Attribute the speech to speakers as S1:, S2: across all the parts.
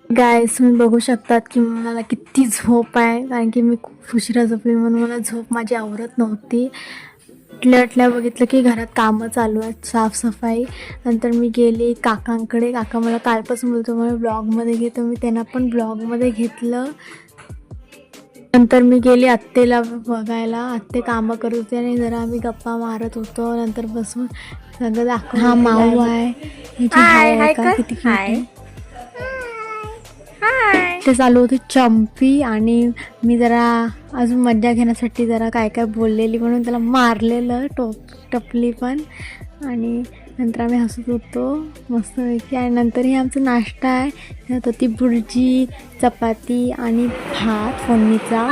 S1: गाईस, तुम्ही बघू शकतात की मला किती झोप आहे, कारण की मी खूप उशिरा झोपली म्हणून मला झोप माझी आवरत नव्हती. उठल्या बघितलं की घरात कामं चालू आहेत, साफसफाई. नंतर मी गेली काकांकडे. काका मला कालपासून बोलतो मला ब्लॉगमध्ये घेतो, मी त्यांना पण ब्लॉगमध्ये घेतलं. नंतर मी गेली आत्तेला बघायला. आत्ते कामं करत होते आणि जरा आम्ही गप्पा मारत होतो. नंतर बसून सगळं दाखवलं. हा माऊ आहे, हाय का किती cute आहे. ते चालू होते चंपी, आणि मी जरा अजून मज्जा घेण्यासाठी जरा काय काय बोललेली म्हणून त्याला मारलेलं टपली पण. आणि नंतर आम्ही हसत होतो मस्तपैकी. आणि नंतर हे आमचा नाश्ता आहे, त्यात होती भुर्जी, चपाती आणि भात फोडणीचा.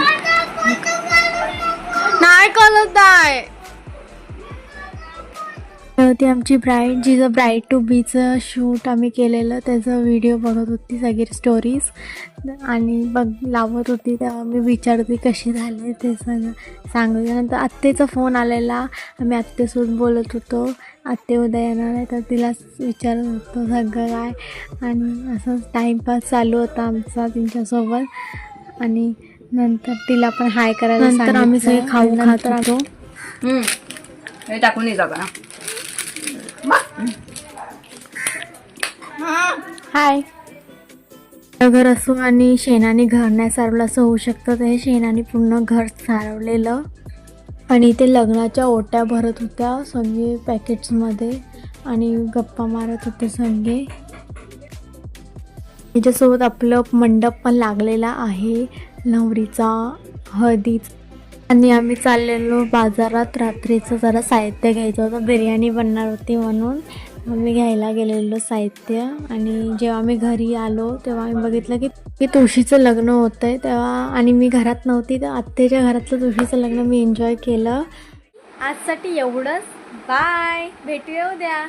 S1: नाही कळत आहे. ती आमची ब्राईड, जिचं ब्राईड टू बीचं शूट आम्ही केलेलं, त्याचा व्हिडिओ बघत होती, सगळी स्टोरीज आणि लावत होती. तेव्हा मी विचारत होती कशी झाले ते सगळं सांगितल्यानंतर आत्तेचा फोन आलेला. आम्ही आत्तेसोबत बोलत होतो. आत्ते उद्या येणार आहे तर तिलाच विचारत होतो सगळं काय, आणि असंच टाईमपास चालू होता आमचा त्यांच्यासोबत. आणि नंतर तिला पण हाय करायला नंतर आम्ही सगळे खाऊ खात होतो.
S2: हे टाकून ये जागा.
S1: हाय. घर असो आणि शेणाने घर नाही सारवलं असं होऊ शकतं, तर हे शेणाने पूर्ण घर सारवलेलं. आणि इथे लग्नाच्या ओट्या भरत होत्या सगळे पॅकेट्समध्ये, आणि गप्पा मारत होते सगळे. याच्यासोबत आपलं मंडप पण लागलेला आहे नवरीचा, हळदीचा. आणि आम्ही चाललेलो बाजारात. रात्रीचं जरा साहित्य घ्यायचं होतं, बिर्याणी बनणार होती म्हणून आम्ही घ्यायला गेलेलो साहित्य. आणि जेव्हा आम्ही घरी आलो तेव्हा आम्ही बघितलं की तुळशीचं लग्न होतं आहे तेव्हा, आणि मी घरात नव्हती, तर आत्तेच्या घरातलं तुळशीचं लग्न मी एन्जॉय केलं. आजसाठी एवढंच. बाय, भेटूया उद्या.